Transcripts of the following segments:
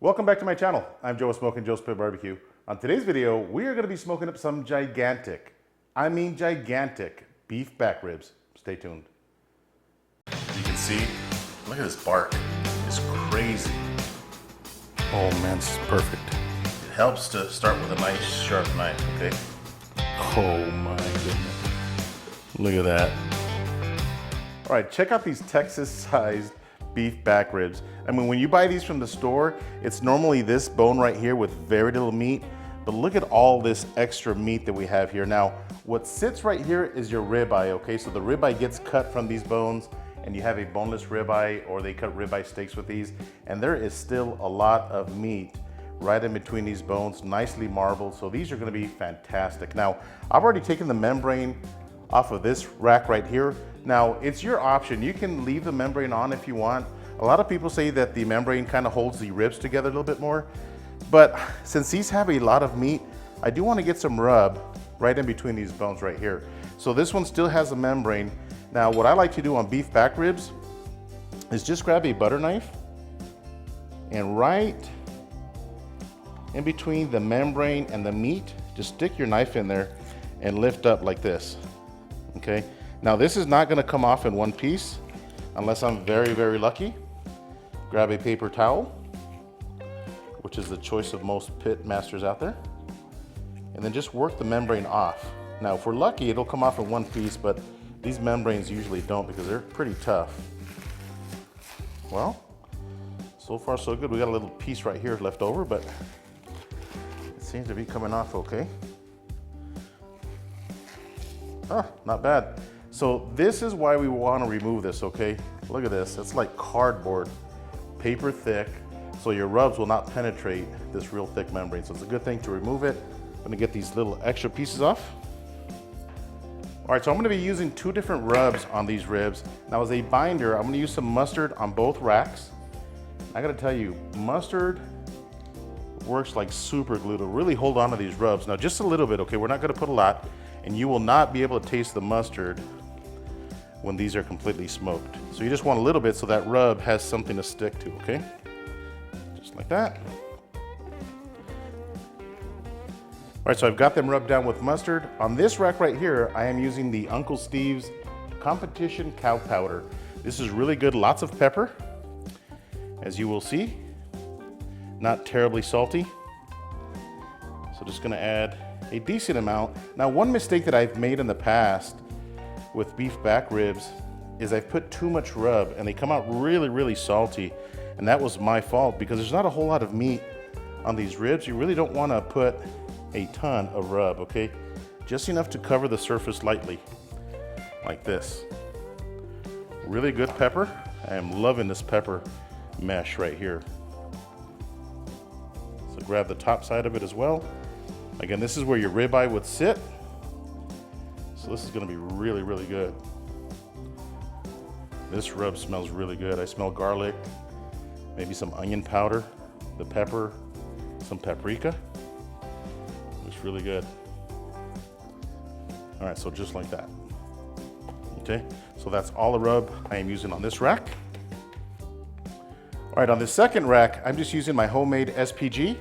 Welcome back to my channel. I'm Joe with Smokin Joe's Pit Barbecue. On today's video, we are going to be smoking up some gigantic beef back ribs. Stay tuned. You can see, look at this bark. It's crazy. Oh man, this is perfect. It helps to start with a nice sharp knife, okay? Oh my goodness. Look at that. All right, check out these Texas-sized beef back ribs. I mean, when you buy these from the store, it's normally this bone right here with very little meat, but look at all this extra meat that we have here. Now, what sits right here is your ribeye, okay? So the ribeye gets cut from these bones and you have a boneless ribeye, or they cut ribeye steaks with these, and there is still a lot of meat right in between these bones, nicely marbled. So these are gonna be fantastic. Now, I've already taken the membrane off of this rack right here. Now, it's your option. You can leave the membrane on if you want. A lot of people say that the membrane kind of holds the ribs together a little bit more, but since these have a lot of meat, I do want to get some rub right in between these bones right here. So this one still has a membrane. Now, what I like to do on beef back ribs is just grab a butter knife and right in between the membrane and the meat, just stick your knife in there and lift up like this, okay? Now, this is not gonna come off in one piece unless I'm very, very lucky. Grab a paper towel, which is the choice of most pit masters out there, and then just work the membrane off. Now, if we're lucky, it'll come off in one piece, but these membranes usually don't because they're pretty tough. Well, so far so good. We got a little piece right here left over, but it seems to be coming off okay. Ah, not bad. So this is why we want to remove this, okay? Look at this, it's like cardboard, paper thick, so your rubs will not penetrate this real thick membrane. So it's a good thing to remove it. I'm gonna get these little extra pieces off. All right, so I'm gonna be using two different rubs on these ribs. Now, as a binder, I'm gonna use some mustard on both racks. I gotta tell you, mustard works like super glue to really hold on to these rubs. Now, just a little bit, okay? We're not gonna put a lot, and you will not be able to taste the mustard when these are completely smoked. So you just want a little bit so that rub has something to stick to, okay? Just like that. All right, so I've got them rubbed down with mustard. On this rack right here, I am using the Uncle Steve's Competition Cow Powder. This is really good, lots of pepper, as you will see. Not terribly salty. So just gonna add a decent amount. Now, one mistake that I've made in the past with beef back ribs is I've put too much rub and they come out really, really salty. And that was my fault because there's not a whole lot of meat on these ribs. You really don't want to put a ton of rub, okay? Just enough to cover the surface lightly, like this. Really good pepper. I am loving this pepper mesh right here. So grab the top side of it as well. Again, this is where your ribeye would sit. So this is gonna be really, really good. This rub smells really good. I smell garlic, maybe some onion powder, the pepper, some paprika. Looks really good. All right, so just like that. Okay, so that's all the rub I am using on this rack. All right, on this second rack, I'm just using my homemade SPG.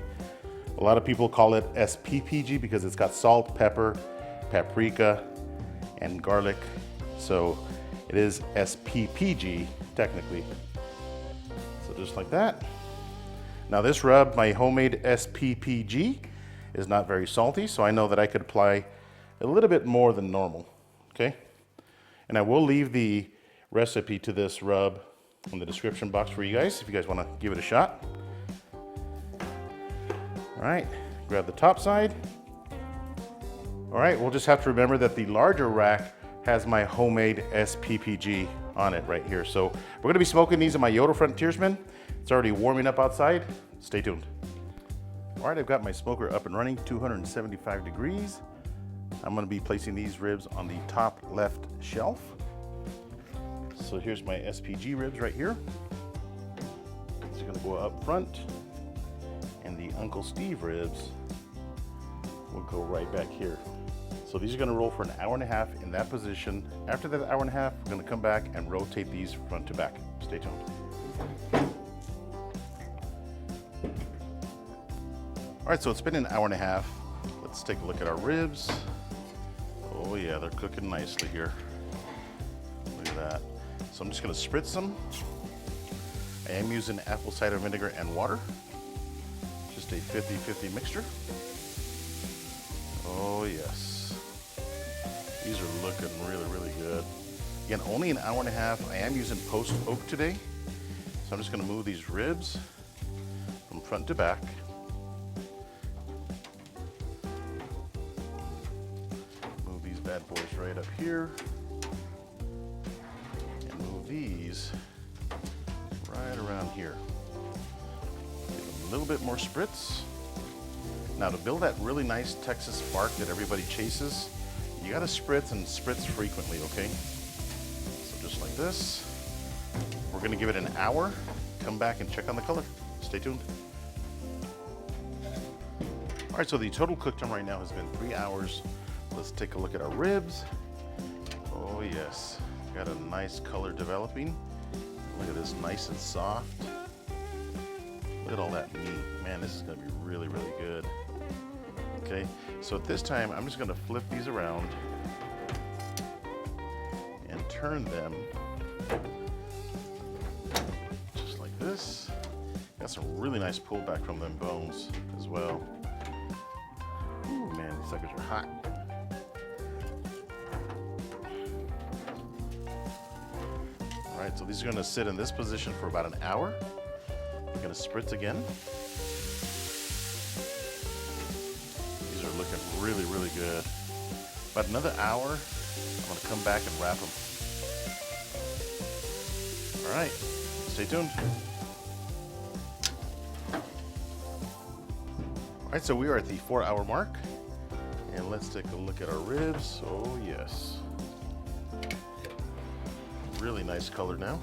A lot of people call it SPPG because it's got salt, pepper, paprika, and garlic. So it is SPPG technically. So just like that. Now this rub, my homemade SPPG, is not very salty, so I know that I could apply a little bit more than normal, okay? And I will leave the recipe to this rub in the description box for you guys if you guys want to give it a shot. All right, grab the top side. All right, we'll just have to remember that the larger rack has my homemade SPPG on it right here. So we're gonna be smoking these in my Yoda Frontiersman. It's already warming up outside. Stay tuned. All right, I've got my smoker up and running, 275 degrees. I'm gonna be placing these ribs on the top left shelf. So here's my SPG ribs right here. It's gonna go up front, and the Uncle Steve ribs will go right back here. So these are gonna roll for an hour and a half in that position. After that hour and a half, we're gonna come back and rotate these front to back. Stay tuned. All right, so it's been an hour and a half. Let's take a look at our ribs. Oh yeah, they're cooking nicely here. Look at that. So I'm just gonna spritz them. I am using apple cider vinegar and water. Just a 50-50 mixture. Oh yes. These are looking really, really good. Again, only an hour and a half. I am using post oak today. So I'm just gonna move these ribs from front to back. Move these bad boys right up here. And move these right around here. Give them a little bit more spritz. Now to build that really nice Texas bark that everybody chases, you gotta spritz and spritz frequently, okay? So just like this. We're gonna give it an hour, come back and check on the color. Stay tuned. All right, so the total cook time right now has been 3 hours. Let's take a look at our ribs. Oh yes, got a nice color developing. Look at this, nice and soft. Look at all that meat. Man, this is gonna be really, really good. Okay, so at this time, I'm just gonna flip these around and turn them just like this. Got some really nice pullback from them bones as well. Ooh, man, these suckers are hot. All right, so these are gonna sit in this position for about an hour. We're gonna spritz again. These are looking really, really good. About another hour, I'm gonna come back and wrap them. All right, stay tuned. All right, so we are at the 4-hour mark, and let's take a look at our ribs. Oh yes. Really nice color now.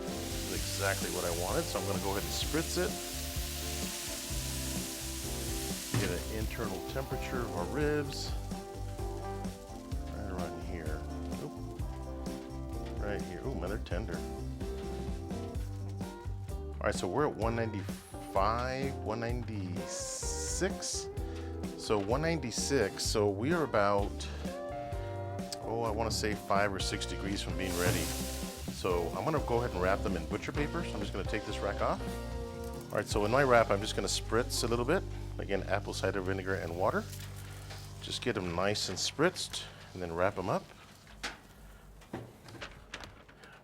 This is exactly what I wanted, so I'm gonna go ahead and spritz it. Get an internal temperature of our ribs. Right around here. Oop. Right here. Ooh, man, they're tender. All right, so we're at 195, 196. So 196, so we are about, oh, I want to say 5 or 6 degrees from being ready. So I'm gonna go ahead and wrap them in butcher paper. So I'm just gonna take this rack off. All right, so in my wrap, I'm just gonna spritz a little bit. Again, apple cider vinegar and water. Just get them nice and spritzed and then wrap them up. All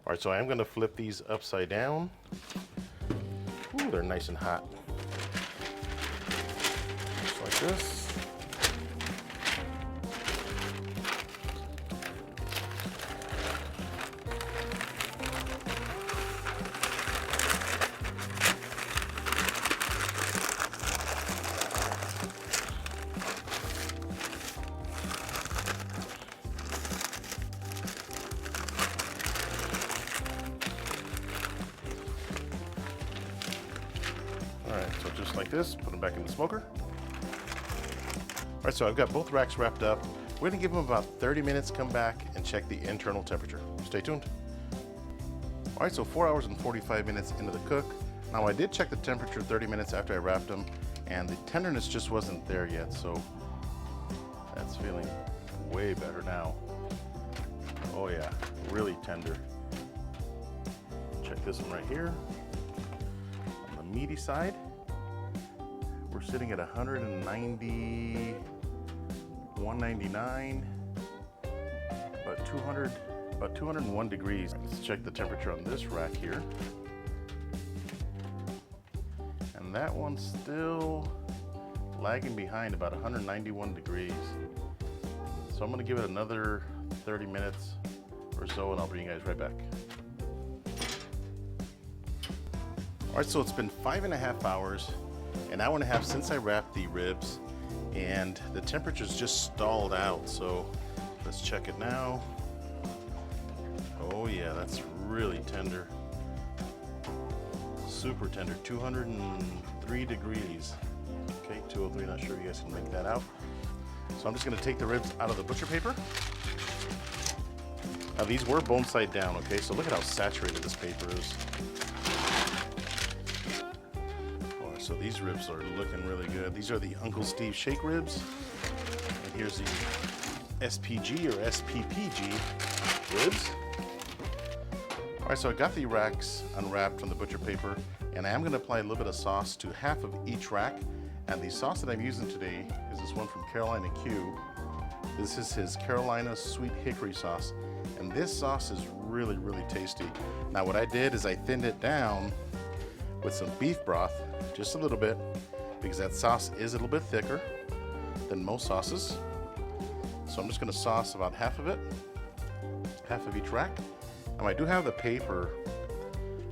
right, so I am gonna flip these upside down. Ooh, they're nice and hot. Just like this. All right, so just like this, put them back in the smoker. All right, so I've got both racks wrapped up. We're gonna give them about 30 minutes, come back and check the internal temperature. Stay tuned. All right, so 4 hours and 45 minutes into the cook. Now I did check the temperature 30 minutes after I wrapped them, and the tenderness just wasn't there yet, so that's feeling way better now. Oh yeah, really tender. Check this one right here. On the meaty side, we're sitting at 190, 199, about 201 degrees. Let's check the temperature on this rack here. And that one's still lagging behind about 191 degrees. So I'm gonna give it another 30 minutes or so and I'll bring you guys right back. All right, so it's been 5.5 hours, an hour and a half since I wrapped the ribs, and the temperature's just stalled out. So let's check it now. Oh yeah, that's really tender. Super tender, 203 degrees. Okay, 203, not sure if you guys can make that out. So I'm just gonna take the ribs out of the butcher paper. Now these were bone side down, okay? So look at how saturated this paper is. I want to So these ribs are looking really good. These are the Uncle Steve shake ribs. And here's the SPG or SPPG ribs. All right, so I got the racks unwrapped from the butcher paper, and I am gonna apply a little bit of sauce to half of each rack. And the sauce that I'm using today is this one from Carolina Q. This is his Carolina Sweet Hickory sauce. And this sauce is really, really tasty. Now what I did is I thinned it down with some beef broth, just a little bit, because that sauce is a little bit thicker than most sauces. So I'm just gonna sauce about half of it, half of each rack. Now I do have the paper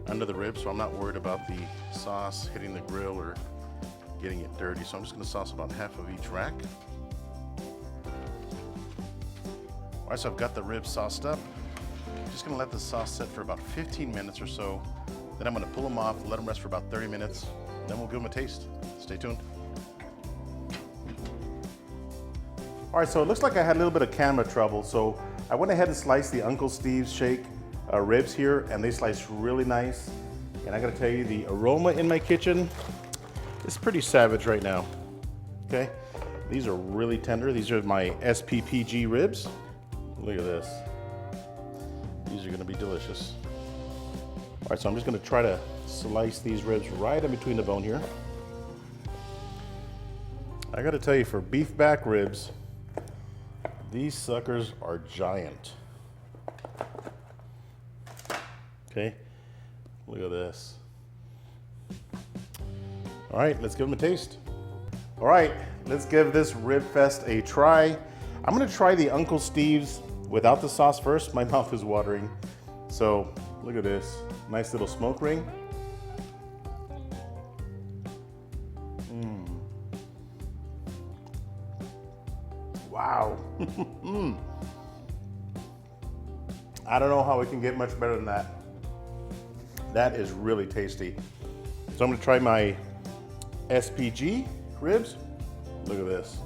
under the ribs, so I'm not worried about the sauce hitting the grill or getting it dirty. So I'm just gonna sauce about half of each rack. All right, so I've got the ribs sauced up. Just gonna let the sauce sit for about 15 minutes or so. Then I'm gonna pull them off, let them rest for about 30 minutes. Then we'll give them a taste. Stay tuned. All right, so it looks like I had a little bit of camera trouble. So I went ahead and sliced the Uncle Steve's shake ribs here, and they sliced really nice. And I gotta tell you, the aroma in my kitchen is pretty savage right now, okay? These are really tender. These are my SPPG ribs. Look at this. These are gonna be delicious. All right, so I'm just gonna try to slice these ribs right in between the bone here. I gotta tell you, for beef back ribs, these suckers are giant. Okay, look at this. All right, let's give them a taste. All right, let's give this rib fest a try. I'm gonna try the Uncle Steve's without the sauce first. My mouth is watering. So look at this, nice little smoke ring. Wow. I don't know how it can get much better than that. That is really tasty. So I'm gonna try my SPG ribs. Look at this.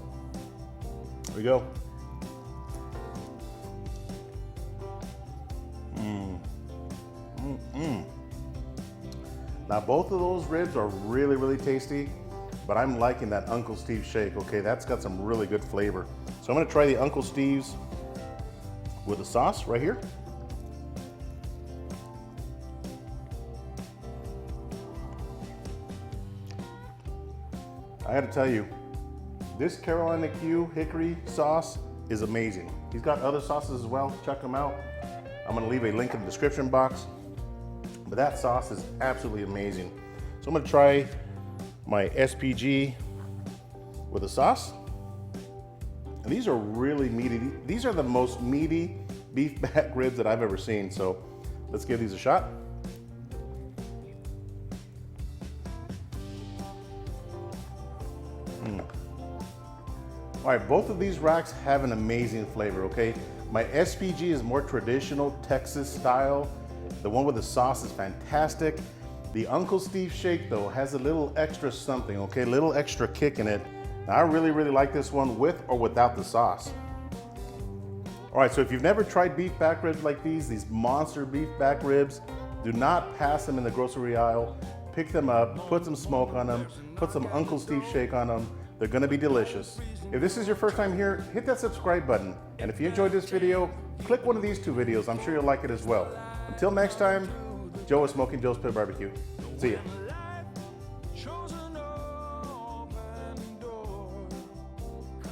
Here we go. Now both of those ribs are really, really tasty, but I'm liking that Uncle Steve shake. Okay, that's got some really good flavor. So I'm gonna try the Uncle Steve's with the sauce right here. I gotta tell you, this Carolina Q hickory sauce is amazing. He's got other sauces as well, check them out. I'm gonna leave a link in the description box, but that sauce is absolutely amazing. So I'm gonna try my SPG with the sauce. And these are really meaty. These are the most meaty beef back ribs that I've ever seen. So let's give these a shot. All right, both of these racks have an amazing flavor, okay? My SPG is more traditional Texas style. The one with the sauce is fantastic. The Uncle Steve shake though has a little extra something, okay? A little extra kick in it. Now, I really, really like this one with or without the sauce. All right, so if you've never tried beef back ribs like these monster beef back ribs, do not pass them in the grocery aisle. Pick them up, put some smoke on them, put some Uncle Steve shake on them. They're gonna be delicious. If this is your first time here, hit that subscribe button. And if you enjoyed this video, click one of these two videos. I'm sure you'll like it as well. Until next time, Joe with Smokin Joe's Pit Barbecue. See ya.